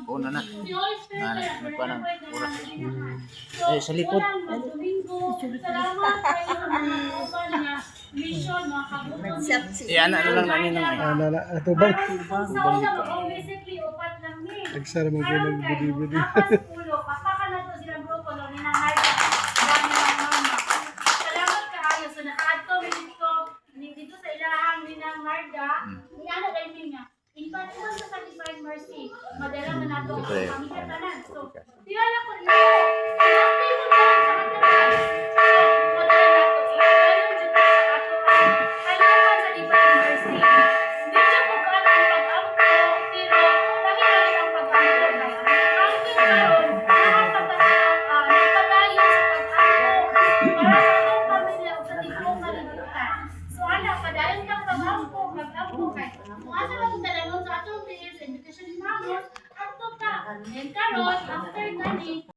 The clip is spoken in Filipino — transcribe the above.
una na. Parang oras. Eh, sa likod. Anak na lang namin ng Tubang. Nagsara mo po nagbudi-budi. Salamat kaayo sa nakaadto dito sa ilahang ninang Marga. Ni ana dai niya. In particular sa Sanctified Mercy, madala man nato ang pamilya tanan. So, tiyala ko niyo. Active mo tanan sa katanan. So, madala nato i-ayon jud sa ato ang kaliyakan sa Divine Mercy. Medyo ko karon ang pag-ampo, pero lahi-lahi ang pag-ampo. Ang karon, nagpadayon sa pag-ampo para sa atong pamilya o sa tigong kalibutan. So, anak, padayon kang pag-ampo kay kung asa lang talagon sa atong players, education ni Mamos, ato ka. And karon, after gani,